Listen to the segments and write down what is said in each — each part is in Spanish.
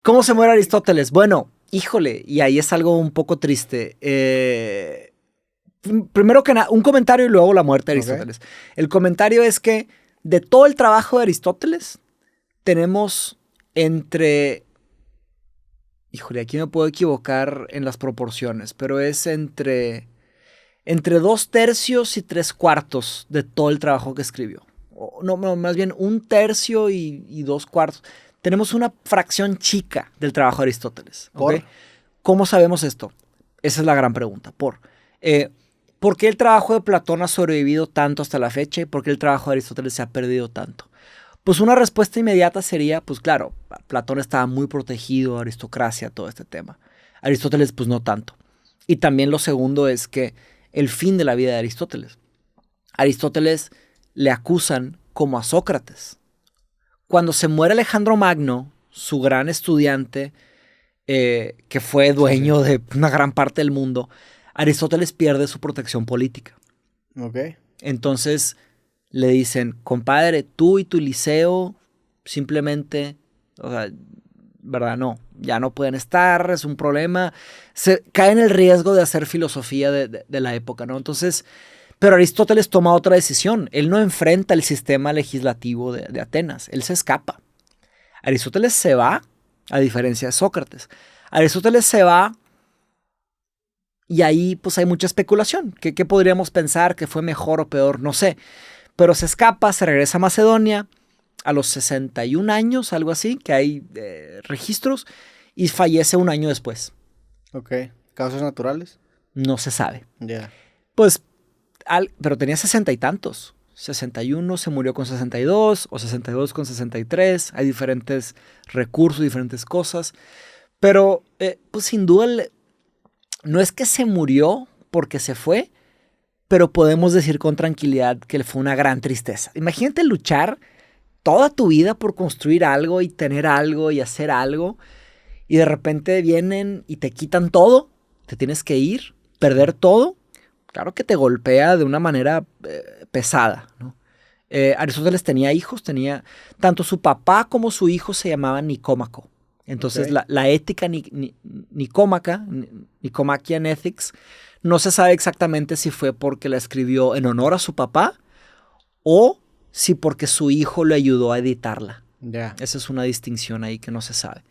¿Cómo se muere Aristóteles? Bueno, híjole, y ahí es algo un poco triste. Primero que nada, un comentario y luego la muerte de Ok. Aristóteles. El comentario es que de todo el trabajo de Aristóteles, tenemos entre... Híjole, aquí me puedo equivocar en las proporciones, pero es entre 2 tercios y 3 cuartos de todo el trabajo que escribió. No, más bien 1 tercio y 2 cuartos. Tenemos una fracción chica del trabajo de Aristóteles. ¿Ok? ¿Por? ¿Cómo sabemos esto? Esa es la gran pregunta. ¿Por qué el trabajo de Platón ha sobrevivido tanto hasta la fecha y por qué el trabajo de Aristóteles se ha perdido tanto? Pues una respuesta inmediata sería, pues claro, Platón estaba muy protegido, aristocracia, todo este tema. Aristóteles, pues no tanto. Y también lo segundo es que el fin de la vida de Aristóteles. Aristóteles le acusan como a Sócrates. Cuando se muere Alejandro Magno, su gran estudiante, que fue Sí, sí. dueño de una gran parte del mundo, Aristóteles pierde su protección política. Ok. Entonces le dicen, compadre, tú y tu liceo simplemente, o sea, ¿verdad? No, ya no pueden estar, es un problema. Se cae en el riesgo de hacer filosofía de la época, ¿no? Entonces, pero Aristóteles toma otra decisión. Él no enfrenta el sistema legislativo de Atenas, él se escapa. Aristóteles se va, a diferencia de Sócrates. Aristóteles se va y ahí pues hay mucha especulación. ¿Qué podríamos pensar que fue mejor o peor? No sé. Pero se escapa, se regresa a Macedonia a los 61 años, algo así, que hay registros, y fallece un año después. Ok. ¿Causas naturales? No se sabe. Ya. Pues, pero tenía 60 y tantos. 61 se murió con 62 o 62 con 63. Hay diferentes recursos, diferentes cosas. Pero, pues sin duda, no es que se murió porque se fue, pero podemos decir con tranquilidad que fue una gran tristeza. Imagínate luchar toda tu vida por construir algo y tener algo y hacer algo, y de repente vienen y te quitan todo, te tienes que ir, perder Sí. todo. Claro que te golpea de una manera pesada, ¿no? Aristóteles tenía hijos, tanto su papá como su hijo se llamaban Nicómaco. Entonces Ok. la ética nicómaca, Nicomachean Ethics, no se sabe exactamente si fue porque la escribió en honor a su papá o si porque su hijo le ayudó a editarla. Ya. Esa es una distinción ahí que no se sabe.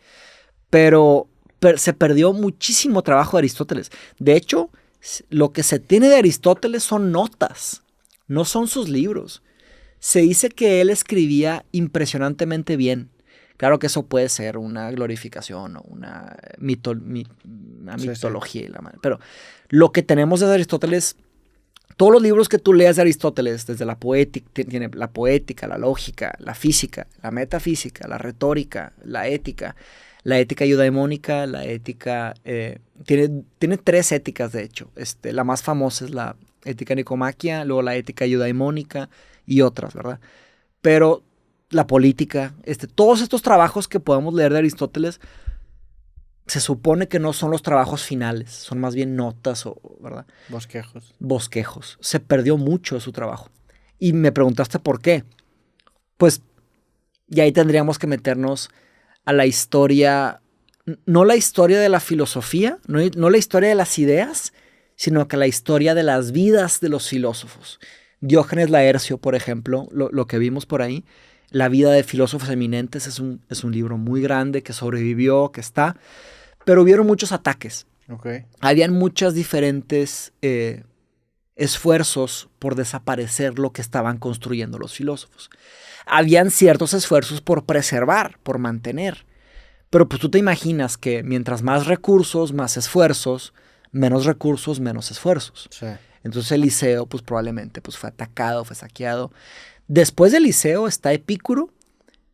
Pero se perdió muchísimo trabajo de Aristóteles. De hecho, lo que se tiene de Aristóteles son notas, no son sus libros. Se dice que él escribía impresionantemente bien. Claro que eso puede ser una glorificación o una Sí, sí. mitología. Pero lo que tenemos de Aristóteles, todos los libros que tú leas de Aristóteles, desde la poética, tiene la poética, la lógica, la física, la metafísica, la retórica, la ética eudaimónica, la ética... tiene 3 éticas, de hecho. La más famosa es la ética nicomaquia, luego la ética eudaimónica y otras, ¿verdad? Pero la política, todos estos trabajos que podemos leer de Aristóteles, se supone que no son los trabajos finales, son más bien notas, ¿verdad? Bosquejos. Bosquejos. Se perdió mucho de su trabajo. Y me preguntaste por qué. Pues, y ahí tendríamos que meternos a la historia, no la historia de la filosofía, no la historia de las ideas, sino que la historia de las vidas de los filósofos. Diógenes Laercio, por ejemplo, lo que vimos por ahí, La vida de filósofos eminentes, es un libro muy grande que sobrevivió, que está, pero hubieron muchos ataques. Ok. Habían muchas diferentes esfuerzos por desaparecer lo que estaban construyendo los filósofos. Habían ciertos esfuerzos por preservar, por mantener. Pero pues tú te imaginas que mientras más recursos, más esfuerzos, menos recursos, menos esfuerzos. Sí. Entonces el Liceo pues probablemente pues, fue atacado, fue saqueado. Después del Liceo está Epicuro,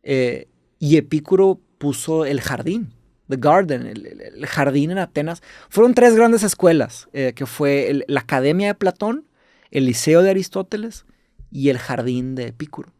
y Epicuro puso el jardín, The Garden, el jardín en Atenas. Fueron 3 grandes escuelas, que fue la Academia de Platón, el Liceo de Aristóteles y el jardín de Epicuro.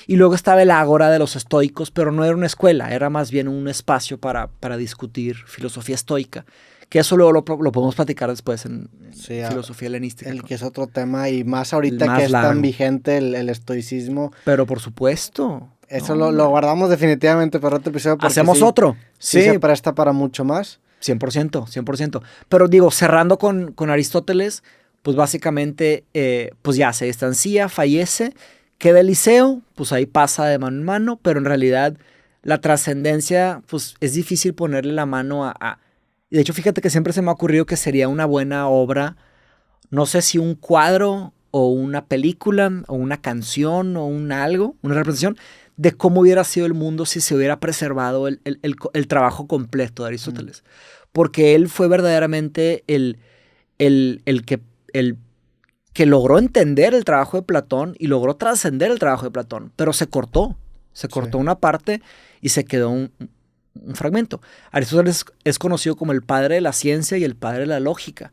Y luego estaba el Ágora de los estoicos, pero no era una escuela, era más bien un espacio para discutir filosofía estoica, que eso luego lo podemos platicar después en Sí, filosofía helenística. el que es otro tema y más El ahorita que más es tan largo. vigente el estoicismo. Pero por supuesto. eso lo guardamos definitivamente para otro episodio. Hacemos otro. Sí, se presta para mucho más. 100%, 100%. Pero digo, cerrando con Aristóteles, pues básicamente, pues ya se distancia, fallece, queda Eliseo, pues ahí pasa de mano en mano, pero en realidad la trascendencia, pues es difícil ponerle la mano a... De hecho, fíjate que siempre se me ha ocurrido que sería una buena obra, no sé si un cuadro o una película o una canción o un algo, una representación de cómo hubiera sido el mundo si se hubiera preservado el trabajo completo de Aristóteles. Porque él fue verdaderamente el que logró entender el trabajo de Platón y logró trascender el trabajo de Platón, pero se cortó una parte y se quedó un fragmento. Aristóteles es conocido como el padre de la ciencia y el padre de la lógica,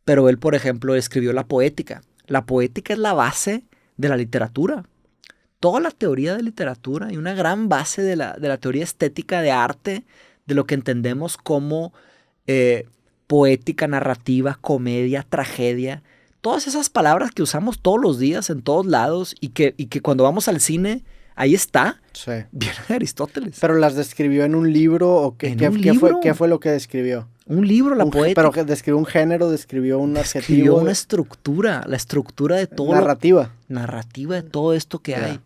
pero él, por ejemplo, escribió la poética. La poética es la base de la literatura. Toda la teoría de literatura y una gran base de la teoría estética de arte, de lo que entendemos como poética, narrativa, comedia, tragedia, todas esas palabras que usamos todos los días en todos lados y que cuando vamos al cine, ahí está, viene de Aristóteles. ¿Pero las describió en un libro o qué fue lo que describió? Un libro, la poética. Pero que describió un género, describió un adjetivo. Describió una estructura, la estructura de todo. Narrativa. Narrativa de todo esto que hay.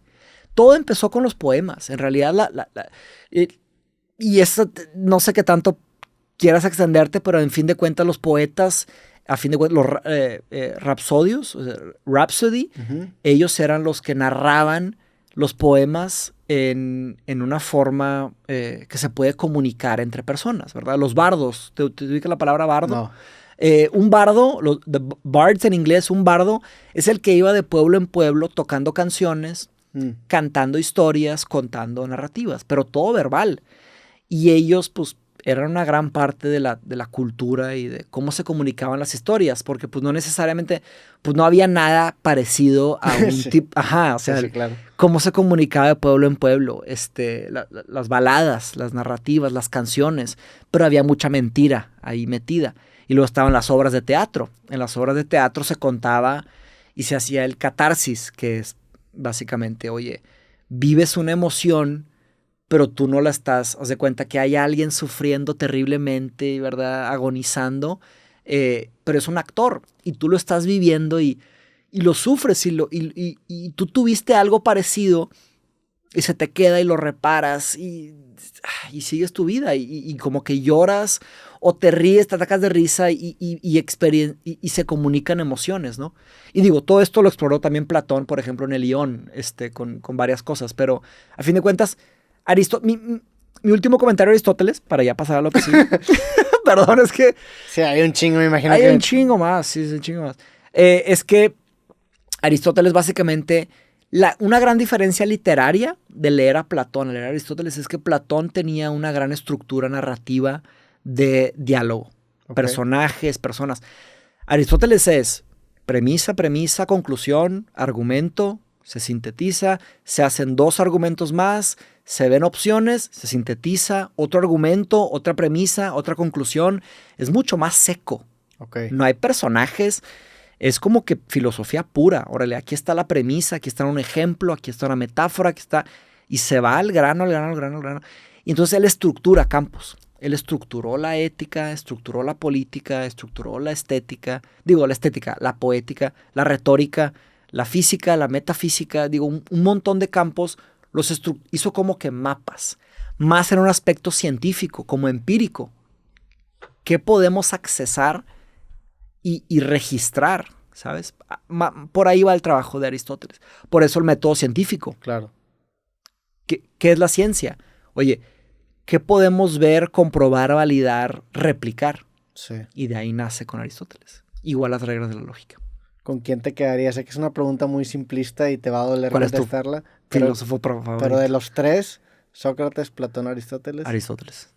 Todo empezó con los poemas. En realidad, y eso no sé qué tanto quieras extenderte, pero en fin de cuentas los poetas, a fin de cuentas los rapsodios, Rhapsody, ellos eran los que narraban los poemas en una forma que se puede comunicar entre personas, ¿verdad? Los bardos, ¿te ubica la palabra bardo? No. Un bardo, the bards en inglés, un bardo es el que iba de pueblo en pueblo tocando canciones, cantando historias, contando narrativas, pero todo verbal. Y ellos, pues, eran una gran parte de la cultura y de cómo se comunicaban las historias, porque pues no necesariamente, pues no había nada parecido a un tipo, o sea, sí, claro. Cómo se comunicaba de pueblo en pueblo, las baladas, las narrativas, las canciones, pero había mucha mentira ahí metida. Y luego estaban las obras de teatro. En las obras de teatro se contaba y se hacía el catarsis, que es básicamente, oye, vives una emoción, pero tú no la estás, haz de cuenta que hay alguien sufriendo terriblemente, ¿verdad? Agonizando, pero es un actor y tú lo estás viviendo y lo sufres y tú tuviste algo parecido y se te queda y lo reparas y sigues tu vida y como que lloras o te ríes, te atacas de risa y se comunican emociones, ¿no? Y digo, todo esto lo exploró también Platón, por ejemplo, en el Ión, con varias cosas, pero a fin de cuentas, mi último comentario de Aristóteles, para ya pasar a lo que sí. Perdón, es que... Sí, hay un chingo, me imagino. Hay un chingo más, sí, un chingo más. Es que Aristóteles básicamente... Una gran diferencia literaria de leer a Platón, de leer a Aristóteles, es que Platón tenía una gran estructura narrativa de diálogo. Personajes, personas. Aristóteles es premisa, conclusión, argumento, se sintetiza, se hacen dos argumentos más, se ven opciones, se sintetiza, otro argumento, otra premisa, otra conclusión. Es mucho más seco. No hay personajes. Es como que filosofía pura. Órale, aquí está la premisa, aquí está un ejemplo, aquí está una metáfora, aquí está... Y se va al grano. Y entonces él estructura campos. Él estructuró la ética, estructuró la política, estructuró la estética. Digo, la estética, la poética, la retórica, la física, la metafísica. Digo, un montón de campos los hizo como que mapas. Más en un aspecto científico, como empírico. ¿Qué podemos accesar y registrar, ¿sabes? Por ahí va el trabajo de Aristóteles. Por eso el método científico. Claro. ¿Qué es la ciencia? Oye, ¿qué podemos ver, comprobar, validar, replicar? Sí. Y de ahí nace con Aristóteles. Igual las reglas de la lógica. ¿Con quién te quedarías? Sé que es una pregunta muy simplista y te va a doler contestarla. Filósofo favorito. Pero de los tres, Sócrates, Platón, Aristóteles. Aristóteles.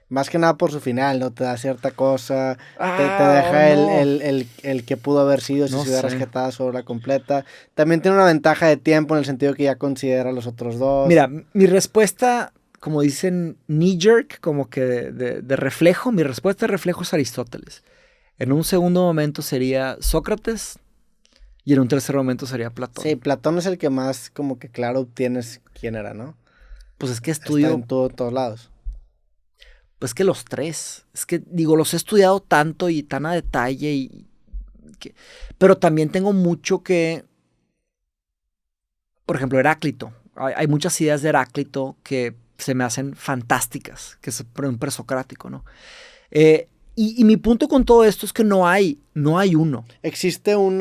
Más que nada por su final, ¿no? Te da cierta cosa, te deja el que pudo haber sido si se hubiera rescatado su obra completa. También tiene una ventaja de tiempo en el sentido que ya considera a los otros dos. Mira, mi respuesta, como dicen, knee-jerk, como que de reflejo, mi respuesta de reflejo es Aristóteles. En un segundo momento sería Sócrates y en un tercer momento sería Platón. Sí, Platón es el que más como que claro obtienes quién era, ¿no? Pues es que estudio... Está en todos lados. Pues que los tres. Es que, digo, los he estudiado tanto y tan a detalle pero también tengo mucho que... Por ejemplo, Heráclito. Hay muchas ideas de Heráclito que se me hacen fantásticas, que es un presocrático, ¿no? Y mi punto con todo esto es que no hay uno. ¿Existe un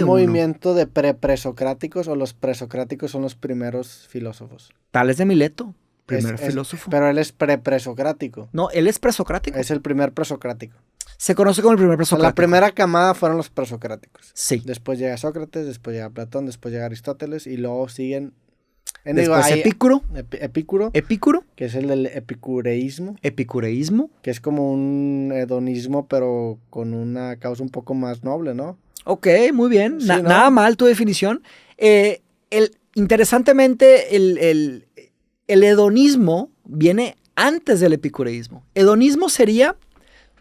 movimiento de presocráticos o los presocráticos son los primeros filósofos? Tales de Mileto, primer filósofo. Pero él es presocrático. No, él es presocrático. Es el primer presocrático. Se conoce como el primer presocrático. La primera camada fueron los presocráticos. Sí. Después llega Sócrates, después llega Platón, después llega Aristóteles y luego siguen... Después Epicuro. Epicuro. Que es el del epicureísmo. Epicureísmo. Que es como un hedonismo, pero con una causa un poco más noble, ¿no? Ok, muy bien. Sí, ¿no? Nada mal tu definición. Interesantemente, el hedonismo viene antes del epicureísmo. Hedonismo sería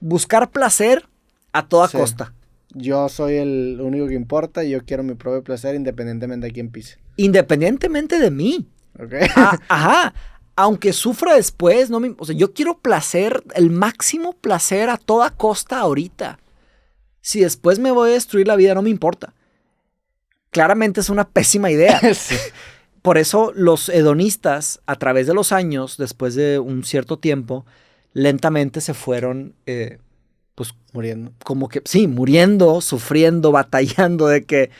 buscar placer a toda costa. Yo soy el único que importa y yo quiero mi propio placer independientemente de quién pise. Independientemente de mí. Okay. Ajá. Aunque sufra después, o sea, yo quiero placer, el máximo placer a toda costa ahorita. Si después me voy a destruir la vida, no me importa. Claramente es una pésima idea. Sí. Por eso los hedonistas, a través de los años, después de un cierto tiempo, lentamente se fueron... pues muriendo. Como que, sí, muriendo, sufriendo, batallando de que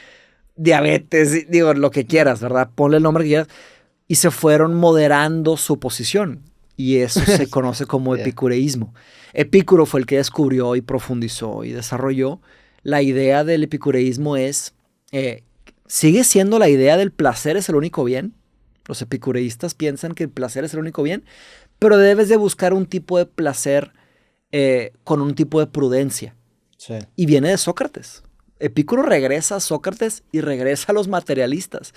diabetes, digo, lo que quieras, ¿verdad? Ponle el nombre que quieras. Y se fueron moderando su posición. Y eso se conoce como epicureísmo. Epicuro fue el que descubrió y profundizó y desarrolló. La idea del epicureísmo es, sigue siendo la idea del placer es el único bien. Los epicureístas piensan que el placer es el único bien, pero debes de buscar un tipo de placer con un tipo de prudencia. Sí. Y viene de Sócrates. Epicuro regresa a Sócrates y regresa a los materialistas.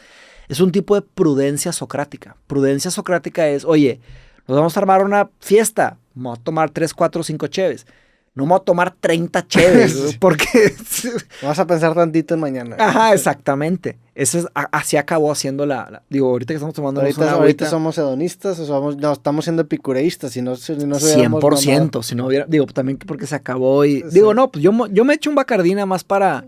Es un tipo de prudencia socrática. Prudencia socrática es, oye, nos vamos a armar una fiesta. Vamos a tomar 3, 4, 5 cheves. No me voy a tomar 30 cheves, porque... Vas a pensar tantito en mañana. Ajá, exactamente. Así acabó haciendo digo, ahorita que estamos tomando... Ahorita somos hedonistas, no, estamos siendo epicureístas, si no 100%, si no hubiera... Digo, también porque se acabó y... Sí. Digo, no, pues yo me echo un Bacardí nada más para